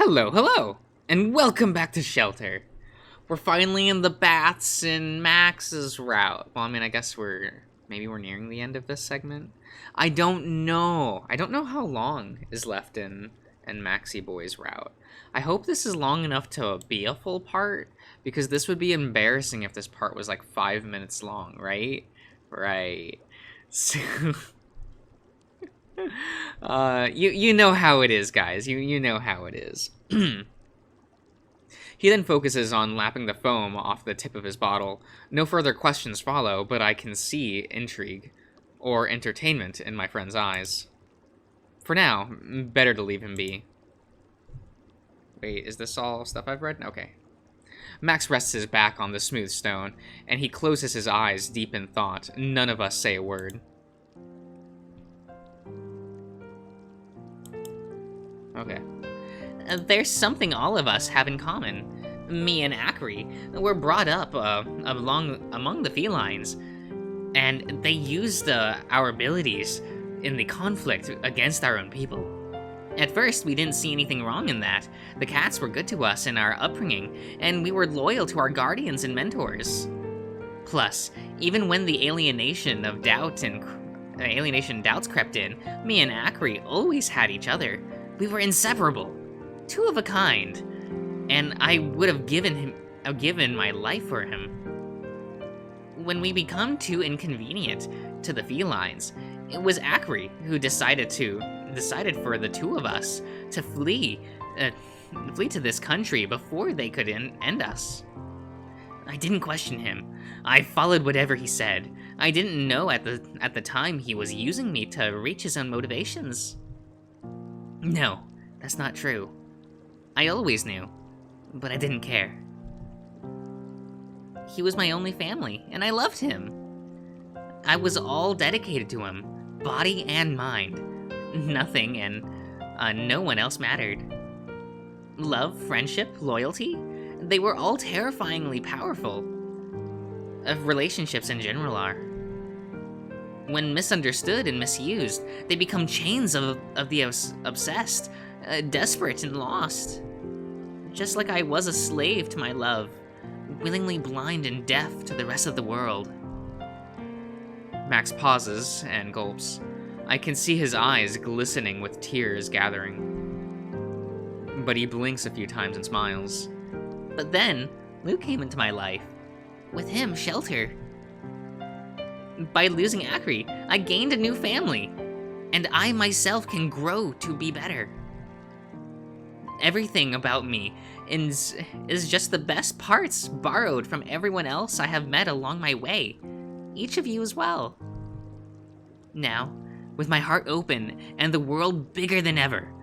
Hello, hello, and welcome back to Shelter. We're finally in the baths in Max's route. Well, I mean, I guess maybe we're nearing the end of this segment. I don't know. I don't know how long is left in Maxie Boy's route. I hope this is long enough to be a full part, because this would be embarrassing if this part was like 5 minutes long, right? Right. So, you know how it is, guys. You know how it is. He then focuses on lapping the foam off the tip of his bottle. No further questions follow, but I can see intrigue or entertainment in my friend's eyes. For now, better to leave him be. Wait, is this all stuff I've read? Okay. Max rests his back on the smooth stone, and he closes his eyes deep in thought. None of us say a word. Okay. There's something all of us have in common. Me and Acri were brought up among the felines, and they used our abilities in the conflict against our own people. At first, we didn't see anything wrong in that. The cats were good to us in our upbringing, and we were loyal to our guardians and mentors. Plus, even when the alienation doubts crept in, me and Acri always had each other. We were inseparable. Two of a kind, and I would have given my life for him. When we become too inconvenient to the felines, it was Acri who decided for the two of us to flee to this country before they could end us. I didn't question him. I followed whatever he said. I didn't know at the time he was using me to reach his own motivations. No, that's not true. I always knew, but I didn't care. He was my only family, and I loved him. I was all dedicated to him, body and mind. Nothing and no one else mattered. Love, friendship, loyalty, they were all terrifyingly powerful. Relationships in general are. When misunderstood and misused, they become chains of the obsessed, desperate and lost. Just like I was a slave to my love, willingly blind and deaf to the rest of the world. Max pauses and gulps. I can see his eyes glistening with tears gathering. But he blinks a few times and smiles. But then, Luke came into my life. With him, Shelter. By losing Acri, I gained a new family, and I myself can grow to be better. Everything about me is just the best parts borrowed from everyone else I have met along my way, each of you as well. Now, with my heart open and the world bigger than ever,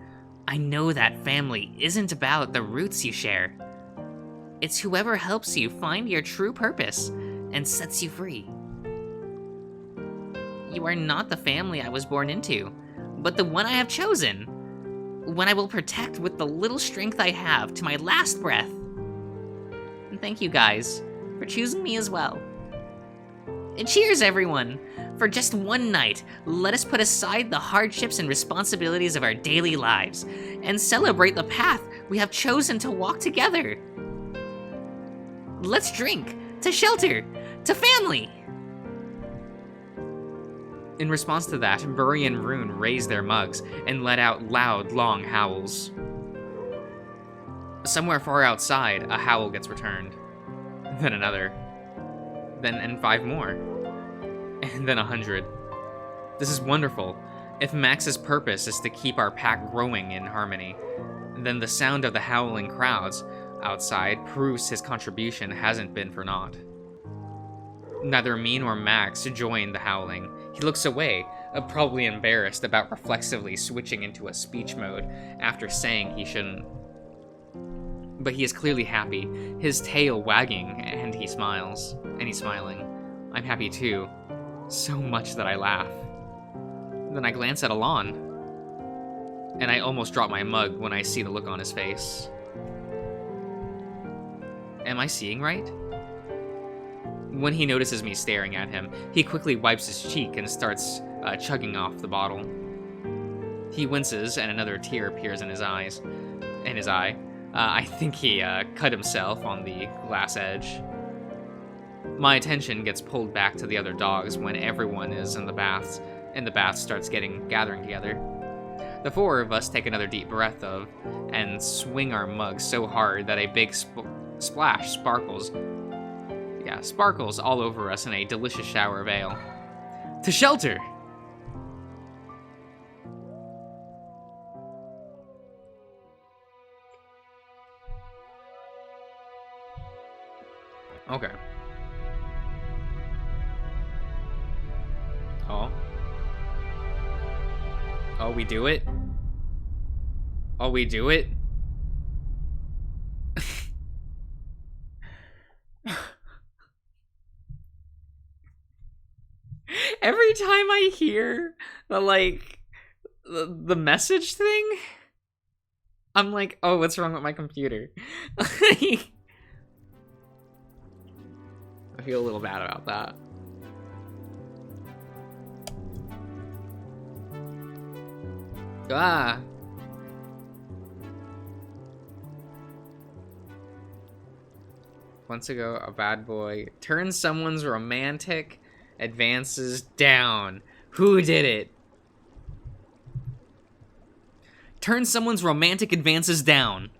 I know that family isn't about the roots you share. It's whoever helps you find your true purpose and sets you free. You are not the family I was born into, but the one I have chosen. One I will protect with the little strength I have to my last breath. And thank you guys for choosing me as well. And cheers, everyone! For just one night, let us put aside the hardships and responsibilities of our daily lives and celebrate the path we have chosen to walk together. Let's drink to Shelter, to family! In response to that, Bury and Rune raised their mugs and let out loud, long howls. Somewhere far outside, a howl gets returned. Then another. And 5 more. And then 100. This is wonderful. If Max's purpose is to keep our pack growing in harmony, then the sound of the howling crowds outside proves his contribution hasn't been for naught. Neither me nor Max join the howling. He looks away, probably embarrassed about reflexively switching into a speech mode after saying he shouldn't. But he is clearly happy, his tail wagging, and he's smiling. I'm happy too, so much that I laugh. Then I glance at Alon, and I almost drop my mug when I see the look on his face. Am I seeing right? When he notices me staring at him, he quickly wipes his cheek and starts chugging off the bottle. He winces, and another tear appears in his eyes. in his eye. I think he cut himself on the glass edge. My attention gets pulled back to the other dogs when everyone is in the bath starts gathering together. The four of us take another deep breath and swing our mugs so hard that a big splash sparkles all over us in a delicious shower of ale. To shelter! Okay. Oh. Oh, we do it? Oh, we do it? Every time I hear the message thing, I'm like, oh, what's wrong with my computer? I feel a little bad about that. Ah. Once ago, a bad boy turns someone's romantic advances down. Who did it? Turn someone's romantic advances down.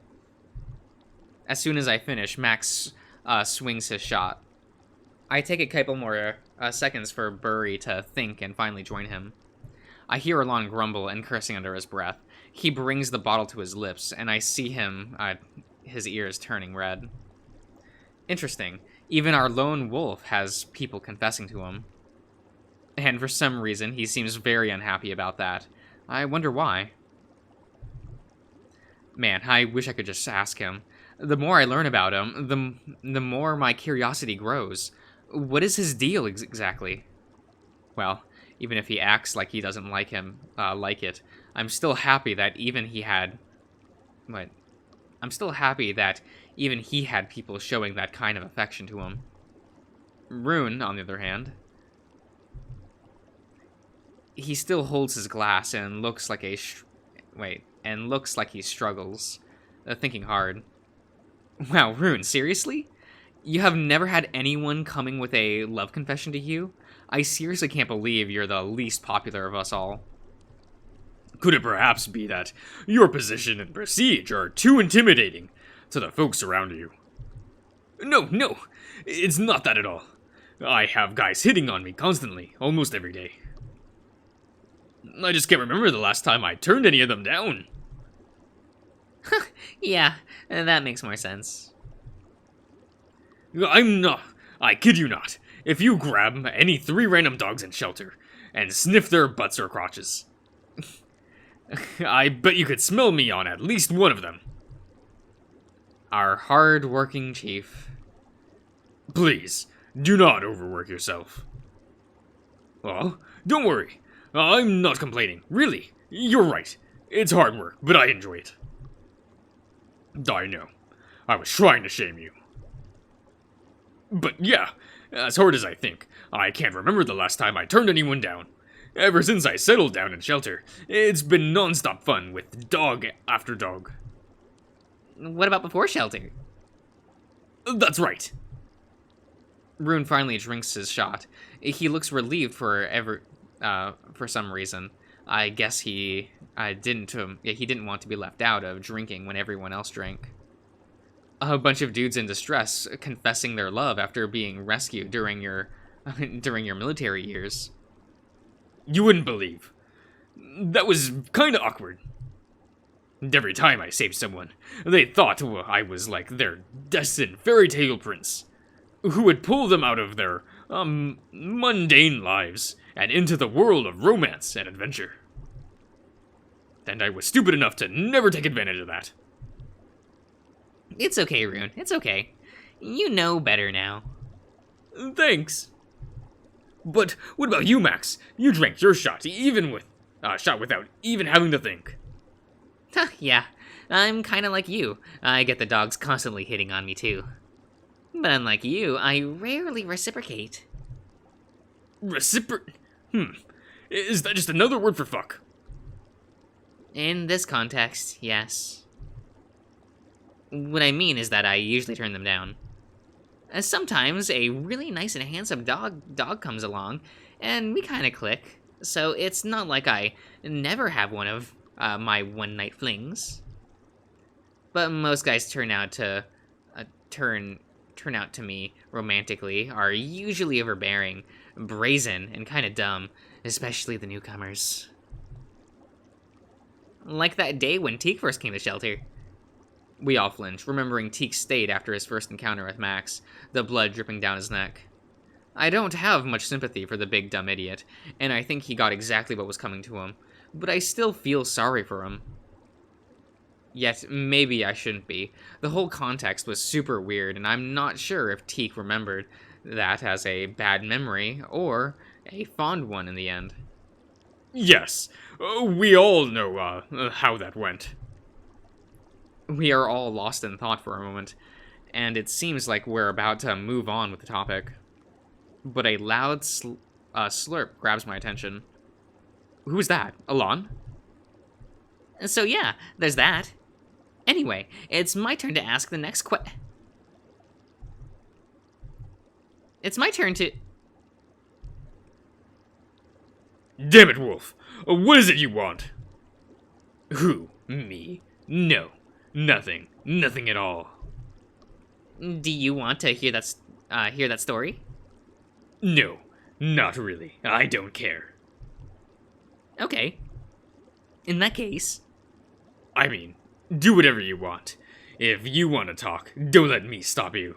As soon as I finish, Max swings his shot. I take a couple more seconds for Burry to think and finally join him. I hear Alon grumble and cursing under his breath. He brings the bottle to his lips, and I see him, his ears turning red. Interesting. Even our lone wolf has people confessing to him. And for some reason, he seems very unhappy about that. I wonder why. Man, I wish I could just ask him. The more I learn about him, the more my curiosity grows. What is his deal exactly? Well, even if he acts like he doesn't like it, I'm still happy that even he had people showing that kind of affection to him. Rune, on the other hand, he still holds his glass and looks like he struggles, thinking hard. Wow, Rune, seriously? You have never had anyone coming with a love confession to you? I seriously can't believe you're the least popular of us all. Could it perhaps be that your position and prestige are too intimidating to the folks around you? No, it's not that at all. I have guys hitting on me constantly, almost every day. I just can't remember the last time I turned any of them down. Yeah, that makes more sense. I kid you not. If you grab any 3 random dogs in shelter and sniff their butts or crotches, I bet you could smell me on at least one of them. Our hard-working chief. Please, do not overwork yourself. Well, don't worry. I'm not complaining. Really, you're right. It's hard work, but I enjoy it. I know. I was trying to shame you. But yeah, as hard as I think, I can't remember the last time I turned anyone down. Ever since I settled down in shelter, it's been non-stop fun with dog after dog. What about before shelter? That's right. Rune finally drinks his shot. He looks relieved for some reason. I guess he didn't want to be left out of drinking when everyone else drank. A bunch of dudes in distress confessing their love after being rescued during your military years. You wouldn't believe. That was kinda awkward. And every time I saved someone, they thought I was like their destined fairy tale prince, who would pull them out of their, mundane lives and into the world of romance and adventure. And I was stupid enough to never take advantage of that. It's okay, Rune. It's okay. You know better now. Thanks. But what about you, Max? You drank your shot without even having to think. Yeah, I'm kind of like you. I get the dogs constantly hitting on me too. But unlike you, I rarely reciprocate. Is that just another word for fuck? In this context, yes. What I mean is that I usually turn them down. Sometimes a really nice and handsome dog comes along, and we kind of click. So it's not like I never have one of my one-night flings. But most guys turn out to me romantically are usually overbearing, brazen, and kind of dumb, especially the newcomers. Like that day when Teak first came to shelter. We all flinched, remembering Teak's state after his first encounter with Max, the blood dripping down his neck. I don't have much sympathy for the big dumb idiot, and I think he got exactly what was coming to him, but I still feel sorry for him. Yet, maybe I shouldn't be. The whole context was super weird, and I'm not sure if Teak remembered that as a bad memory, or a fond one in the end. Yes, we all know how that went. We are all lost in thought for a moment, and it seems like we're about to move on with the topic. But a loud slurp grabs my attention. Who's that? Alon? So yeah, there's that. Anyway, it's my turn to ask the next It's my turn to... Damn it, Wolf. What is it you want? Who? Me? No. Nothing. Nothing at all. Do you want to hear that story? No, not really. I don't care. Okay. In that case... I mean, do whatever you want. If you want to talk, don't let me stop you.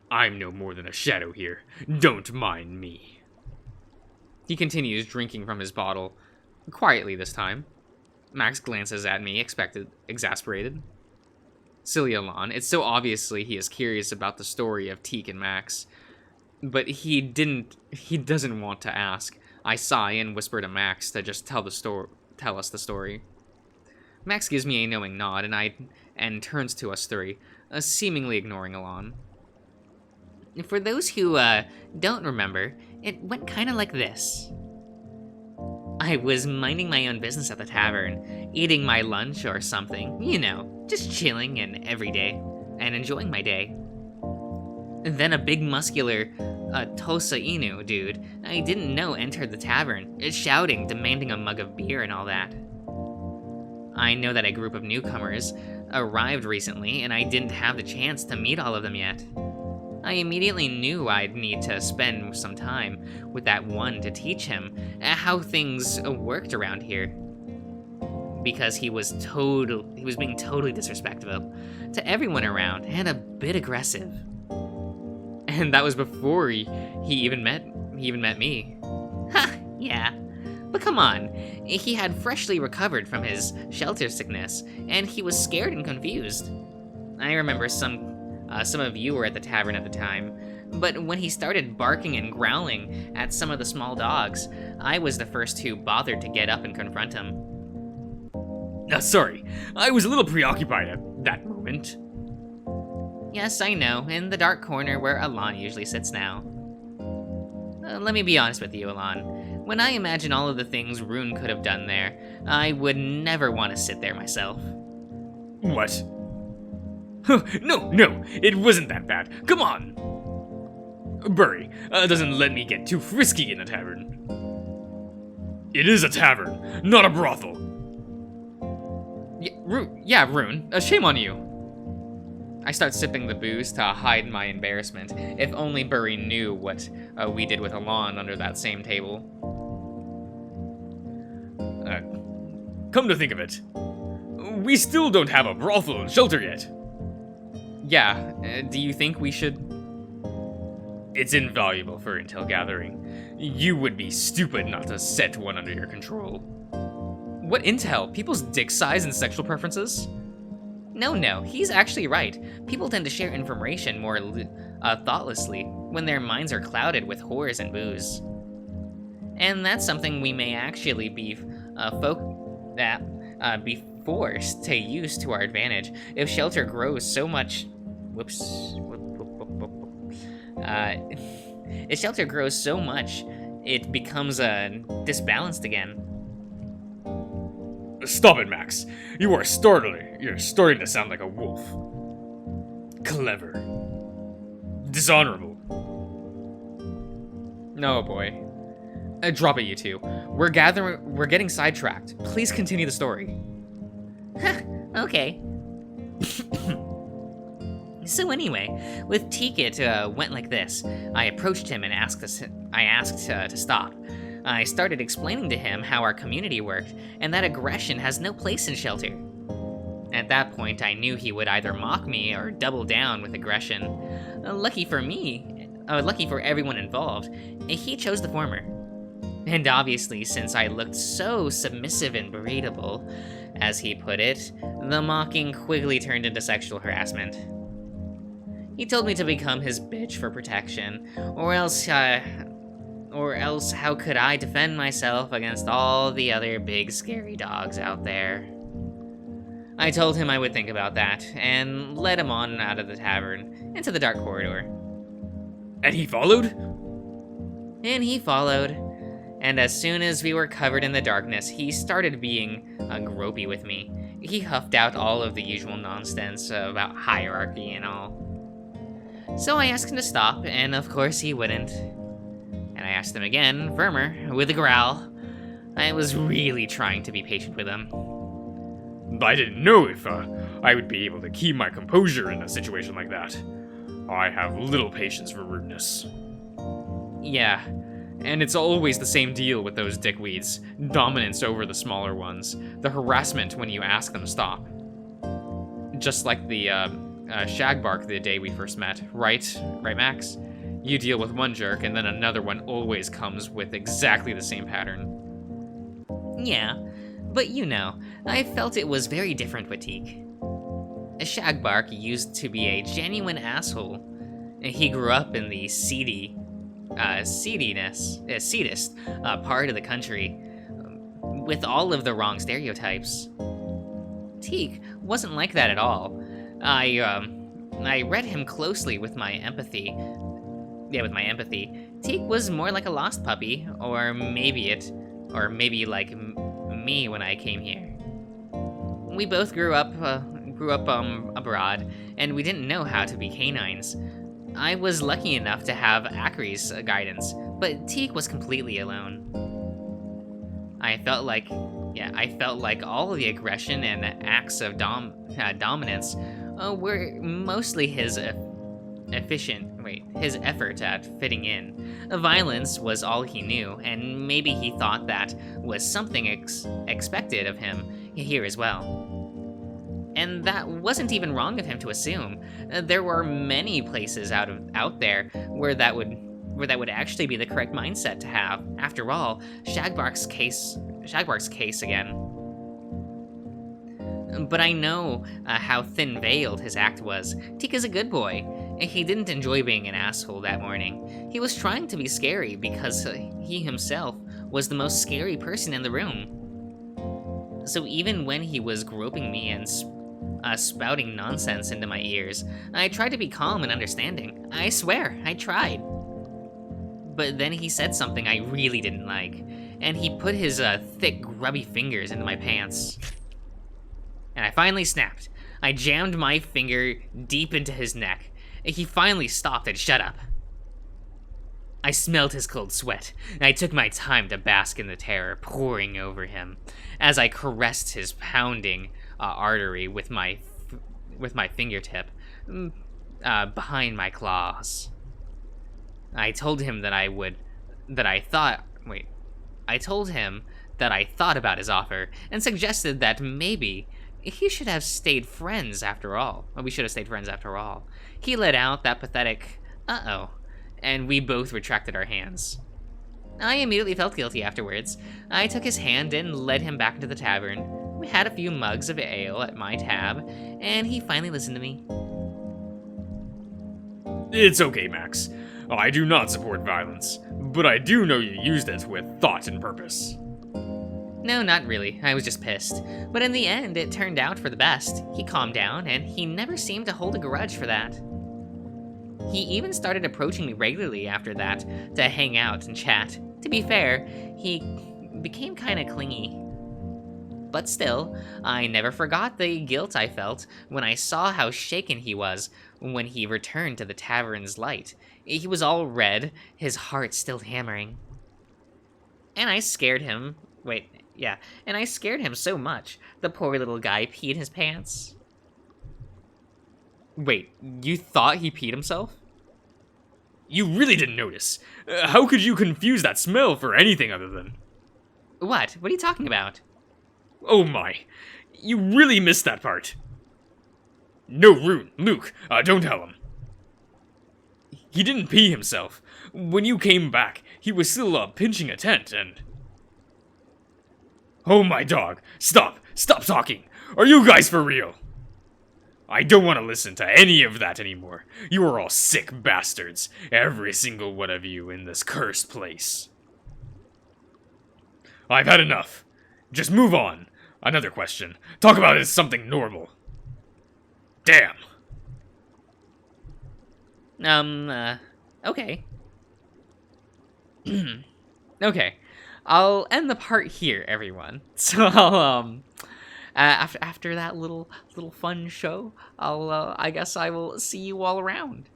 I'm no more than a shadow here. Don't mind me. He continues drinking from his bottle, quietly this time. Max glances at me, exasperated. Silly Alon, it's so obviously he is curious about the story of Teak and Max. But he doesn't want to ask. I sigh and whisper to Max to just tell us the story. Max gives me a knowing nod, and turns to us three, seemingly ignoring Alon. For those who don't remember, it went kind of like this. I was minding my own business at the tavern, eating my lunch or something, you know, just chilling and every day, and enjoying my day. Then a big muscular Tosa Inu dude I didn't know entered the tavern, shouting, demanding a mug of beer and all that. I know that a group of newcomers arrived recently, and I didn't have the chance to meet all of them yet. I immediately knew I'd need to spend some time with that one to teach him how things worked around here. Because he was being totally disrespectful to everyone around and a bit aggressive. And that was before he even met me. Ha, yeah. But come on, he had freshly recovered from his shelter sickness, and he was scared and confused. I remember some of you were at the tavern at the time, but when he started barking and growling at some of the small dogs, I was the first who bothered to get up and confront him. Sorry, I was a little preoccupied at that moment. Yes, I know, in the dark corner where Alon usually sits now. Let me be honest with you, Alon. When I imagine all of the things Rune could have done there, I would never want to sit there myself. What? No, it wasn't that bad. Come on! Burry, doesn't let me get too frisky in the tavern. It is a tavern, not a brothel. Yeah, Rune, shame on you. I start sipping the booze to hide my embarrassment, if only Burry knew what we did with Alon under that same table. Come to think of it, we still don't have a brothel and shelter yet. Yeah, do you think we should? It's invaluable for intel gathering. You would be stupid not to set one under your control. What intel? People's dick size and sexual preferences? No, he's actually right. People tend to share information more thoughtlessly when their minds are clouded with whores and booze. And that's something we may actually be forced to use to our advantage if shelter grows so much. If shelter grows so much, it becomes disbalanced again. Stop it, Max. You are startling. You're starting to sound like a wolf. Clever. Dishonorable. No, boy. Drop it, you two. We're getting sidetracked. Please continue the story. Okay. So anyway, with Teak it went like this. I approached him and asked to stop. I started explaining to him how our community worked and that aggression has no place in shelter. At that point, I knew he would either mock me or double down with aggression. Lucky for everyone involved, he chose the former. And obviously, since I looked so submissive and breedable, as he put it, the mocking quickly turned into sexual harassment. He told me to become his bitch for protection, or else how could I defend myself against all the other big scary dogs out there? I told him I would think about that, and led him on out of the tavern, into the dark corridor. And he followed? And he followed. And as soon as we were covered in the darkness, he started being gropey with me. He huffed out all of the usual nonsense about hierarchy and all. So I asked him to stop, and of course he wouldn't. And I asked him again, firmer, with a growl. I was really trying to be patient with him. I didn't know if I would be able to keep my composure in a situation like that. I have little patience for rudeness. Yeah, and it's always the same deal with those dickweeds. Dominance over the smaller ones. The harassment when you ask them to stop. Just like the Shagbark the day we first met, right? Right, Max? You deal with one jerk, and then another one always comes with exactly the same pattern. Yeah, but you know, I felt it was very different with Teak. Shagbark used to be a genuine asshole. He grew up in the seediest part of the country, with all of the wrong stereotypes. Teak wasn't like that at all. I read him closely with my empathy. Yeah, with my empathy. Teak was more like a lost puppy, or maybe like me when I came here. We both grew up abroad, and we didn't know how to be canines. I was lucky enough to have Akri's guidance, but Teak was completely alone. I felt like all of the aggression and acts of dominance were mostly his effort at fitting in. Violence was all he knew, and maybe he thought that was something expected of him here as well. And that wasn't even wrong of him to assume. There were many places out there where that would actually be the correct mindset to have. After all, Shagbark's case again. But I know how thin-veiled his act was. Teak is a good boy. He didn't enjoy being an asshole that morning. He was trying to be scary because he himself was the most scary person in the room. So even when he was groping me and spouting nonsense into my ears, I tried to be calm and understanding. I swear, I tried. But then he said something I really didn't like, and he put his thick, grubby fingers into my pants. And I finally snapped. I jammed my finger deep into his neck. He finally stopped and shut up. I smelled his cold sweat, and I took my time to bask in the terror pouring over him as I caressed his pounding artery with my fingertip behind my claws. I told him that I thought about his offer and suggested that maybe he should have stayed friends after all. We should have stayed friends after all. He let out that pathetic, uh-oh, and we both retracted our hands. I immediately felt guilty afterwards. I took his hand and led him back into the tavern. We had a few mugs of ale at my tab, and he finally listened to me. It's okay, Max. I do not support violence, but I do know you used it with thought and purpose. No, not really. I was just pissed. But in the end, it turned out for the best. He calmed down, and he never seemed to hold a grudge for that. He even started approaching me regularly after that to hang out and chat. To be fair, he became kinda clingy. But still, I never forgot the guilt I felt when I saw how shaken he was when he returned to the tavern's light. He was all red, his heart still hammering. And I scared him. Wait, yeah. And I scared him so much, the poor little guy peed his pants. Wait, you thought he peed himself? You really didn't notice. How could you confuse that smell for anything other than... What? What are you talking about? Oh my. You really missed that part. No, Rune, Luke, don't tell him. He didn't pee himself. When you came back, he was still pinching a tent and... Oh my dog, stop talking. Are you guys for real? I don't want to listen to any of that anymore. You are all sick bastards, every single one of you in this cursed place. I've had enough. Just move on. Another question. Talk about it as something normal. Damn. Okay. Okay. I'll end the part here, everyone. So after that little fun show, I guess I will see you all around.